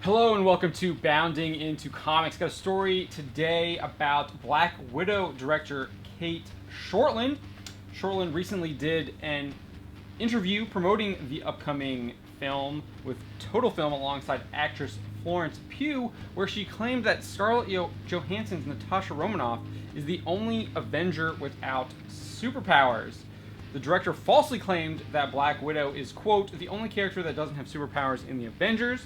Hello and welcome to Bounding into Comics. Got a story today about Black Widow director Cate Shortland. Shortland recently did an interview promoting the upcoming film with Total Film alongside actress Florence Pugh, where she claimed that Scarlett Johansson's Natasha Romanoff is the only Avenger without superpowers. The director falsely claimed that Black Widow is, quote, the only character that doesn't have superpowers in the Avengers.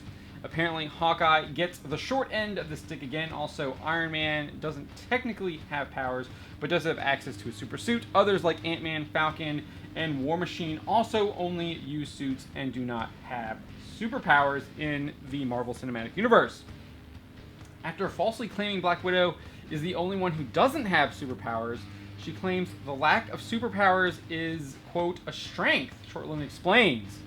Apparently, Hawkeye gets the short end of the stick again. Also, Iron Man doesn't technically have powers, but does have access to a super suit. Others like Ant-Man, Falcon, and War Machine also only use suits and do not have superpowers in the Marvel Cinematic Universe. After falsely claiming Black Widow is the only one who doesn't have superpowers, she claims the lack of superpowers is, quote, a strength, Shortland explains.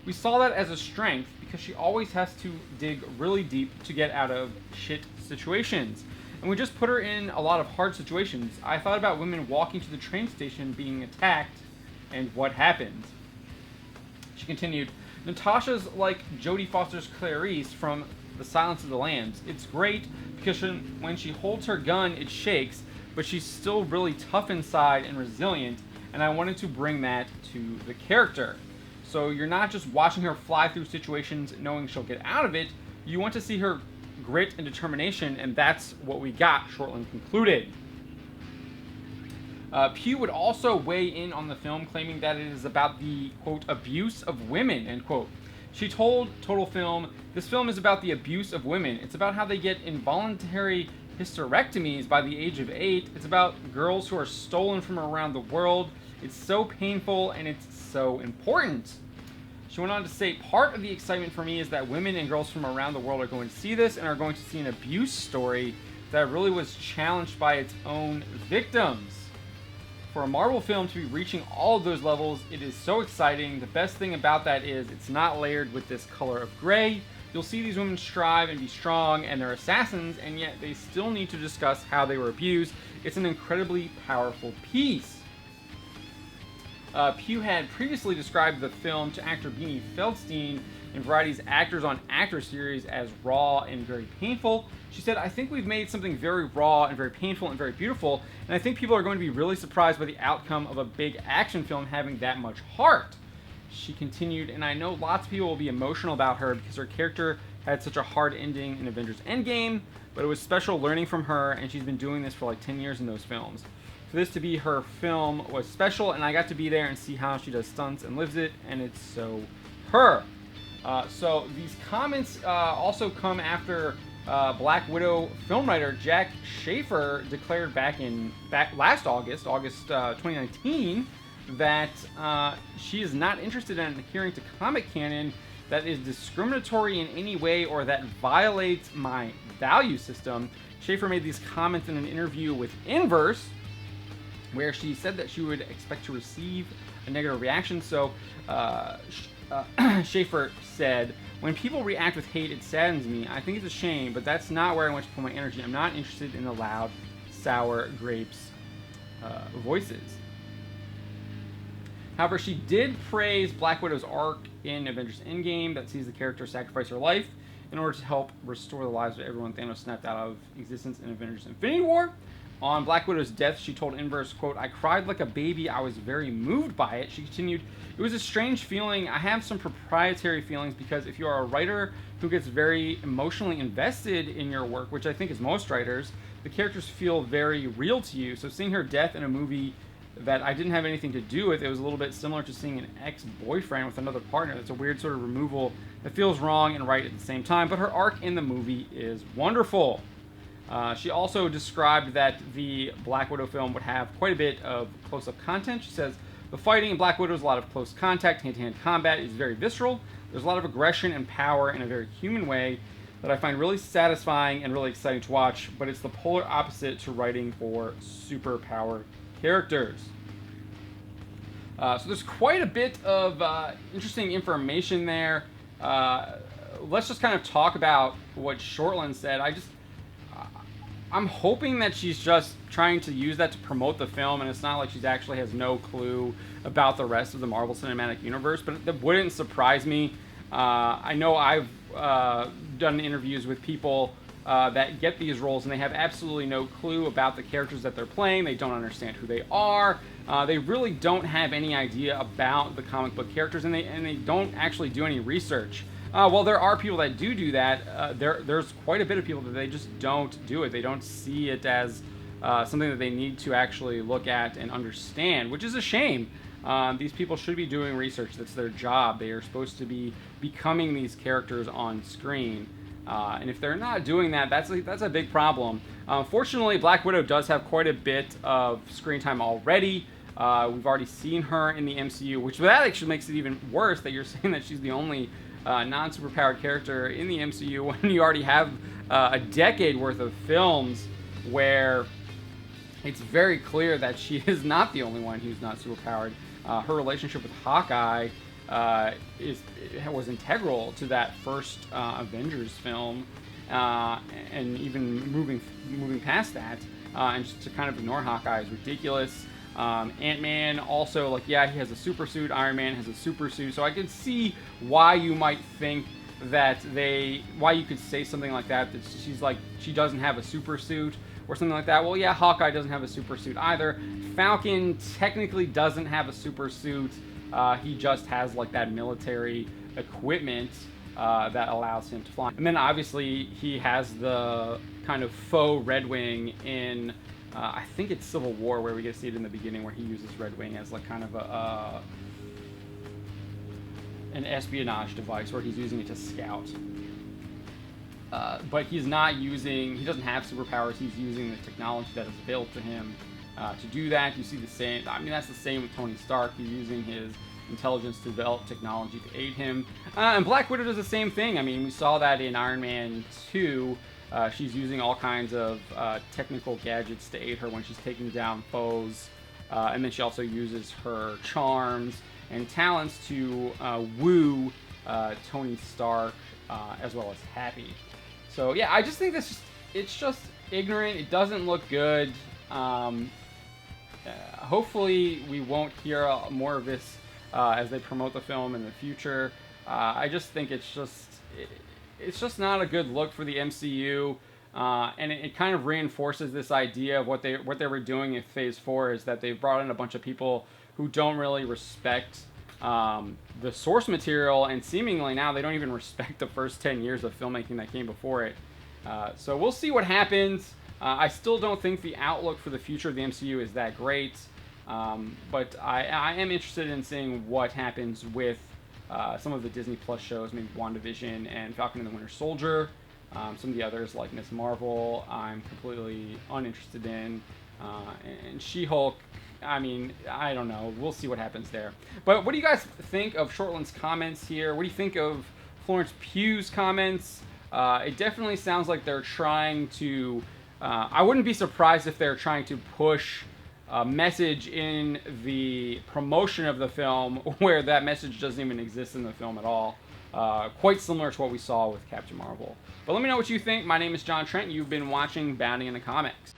We saw that as a strength because she always has to dig really deep to get out of shit situations. And we just put her in a lot of hard situations. I thought about women walking to the train station being attacked and what happened. She continued, Natasha's like Jodie Foster's Clarice from The Silence of the Lambs. It's great because when she holds her gun, it shakes, but she's still really tough inside and resilient, and I wanted to bring that to the character. So you're not just watching her fly through situations knowing she'll get out of it, you want to see her grit and determination, and that's what we got, Shortland concluded. Pugh would also weigh in on the film, claiming that it is about the, quote, abuse of women, end quote. She told Total Film, this film is about the abuse of women. It's about how they get involuntary hysterectomies by the age of 8. It's about girls who are stolen from around the world. It's so painful and it's so important. She went on to say, part of the excitement for me is that women and girls from around the world are going to see this and are going to see an abuse story that really was challenged by its own victims. For a Marvel film to be reaching all of those levels, it is so exciting. The best thing about that is it's not layered with this color of gray. You'll see these women strive and be strong, and they're assassins, and yet they still need to discuss how they were abused. It's an incredibly powerful piece. Pugh had previously described the film to actor Beanie Feldstein in Variety's Actors on Actors series as raw and very painful. She said, I think we've made something very raw and very painful and very beautiful, and I think people are going to be really surprised by the outcome of a big action film having that much heart. She continued, and I know lots of people will be emotional about her because her character had such a hard ending in Avengers Endgame, but it was special learning from her, and she's been doing this for like 10 years in those films. For this to be her film was special, and I got to be there and see how she does stunts and lives it, and it's so her. So these comments also come after Black Widow film writer Jack Schaefer declared back last August 2019, that she is not interested in adhering to comic canon that is discriminatory in any way or that violates my value system. Schaefer made these comments in an interview with Inverse, where she said that she would expect to receive a negative reaction. So Schaefer said, when people react with hate, it saddens me. I think it's a shame, but that's not where I want to put my energy. I'm not interested in the loud, sour grapes voices. However, she did praise Black Widow's arc in Avengers Endgame that sees the character sacrifice her life in order to help restore the lives of everyone Thanos snapped out of existence in Avengers Infinity War. On Black Widow's death, she told Inverse, quote, I cried like a baby. I was very moved by it. She continued, it was a strange feeling. I have some proprietary feelings because if you are a writer who gets very emotionally invested in your work, which I think is most writers, the characters feel very real to you. So seeing her death in a movie that I didn't have anything to do with, it was a little bit similar to seeing an ex-boyfriend with another partner. It's a weird sort of removal that feels wrong and right at the same time, but her arc in the movie is wonderful. She also described that the Black Widow film would have quite a bit of close-up content. She says, the fighting in Black Widow is a lot of close contact, hand-to-hand combat is very visceral. There's a lot of aggression and power in a very human way that I find really satisfying and really exciting to watch, but it's the polar opposite to writing for superpower characters. So there's quite a bit of interesting information there. Let's just kind of talk about what Shortland said. I'm hoping that she's just trying to use that to promote the film, and it's not like she actually has no clue about the rest of the Marvel Cinematic Universe, but that wouldn't surprise me. I know I've done interviews with people that get these roles, and they have absolutely no clue about the characters that they're playing. They don't understand who they are. They really don't have any idea about the comic book characters, and they don't actually do any research. Well, there are people that do that. There's quite a bit of people that they just don't do it. They don't see it as something that they need to actually look at and understand, which is a shame. These people should be doing research. That's their job. They are supposed to be becoming these characters on screen. And if they're not doing that, that's a big problem. Fortunately, Black Widow does have quite a bit of screen time already. We've already seen her in the MCU, which that actually makes it even worse that you're saying that she's the only non-superpowered character in the MCU when you already have a decade worth of films where it's very clear that she is not the only one who's not superpowered. Her relationship with Hawkeye was integral to that first Avengers film, and even moving past that, and just to kind of ignore Hawkeye is ridiculous. Ant-Man also, like, yeah, he has a super suit. Iron Man has a super suit, so I can see why you might think that why you could say something like that she doesn't have a super suit or something like that. Well, yeah, Hawkeye doesn't have a super suit either. Falcon technically doesn't have a super suit. He just has like that military equipment that allows him to fly. And then obviously he has the kind of faux Red Wing in, I think it's Civil War, where we get to see it in the beginning, where he uses Red Wing as like kind of an espionage device, where he's using it to scout. But he doesn't have superpowers. He's using the technology that is available to him to do that. You see the same, I mean, that's the same with Tony Stark. He's using his intelligence to develop technology to aid him. And Black Widow does the same thing. I mean, we saw that in Iron Man 2. She's using all kinds of technical gadgets to aid her when she's taking down foes. And then she also uses her charms and talents to woo Tony Stark as well as Happy. So yeah, I just think it's just ignorant. It doesn't look good. Hopefully we won't hear more of this as they promote the film in the future. I just think it's just not a good look for the MCU, and it kind of reinforces this idea of what they were doing in Phase 4, is that they've brought in a bunch of people who don't really respect the source material, and seemingly now they don't even respect the first 10 years of filmmaking that came before it. So we'll see what happens. I still don't think the outlook for the future of the MCU is that great, but I am interested in seeing what happens with some of the Disney Plus shows, maybe WandaVision and Falcon and the Winter Soldier. Some of the others, like Ms. Marvel, I'm completely uninterested in. And She-Hulk, I mean, I don't know. We'll see what happens there. But what do you guys think of Shortland's comments here? What do you think of Florence Pugh's comments? It definitely sounds like they're trying to... I wouldn't be surprised if they're trying to push a message in the promotion of the film where that message doesn't even exist in the film at all. Quite similar to what we saw with Captain Marvel. But let me know what you think. My name is John Trent. You've been watching Bounding in the Comics.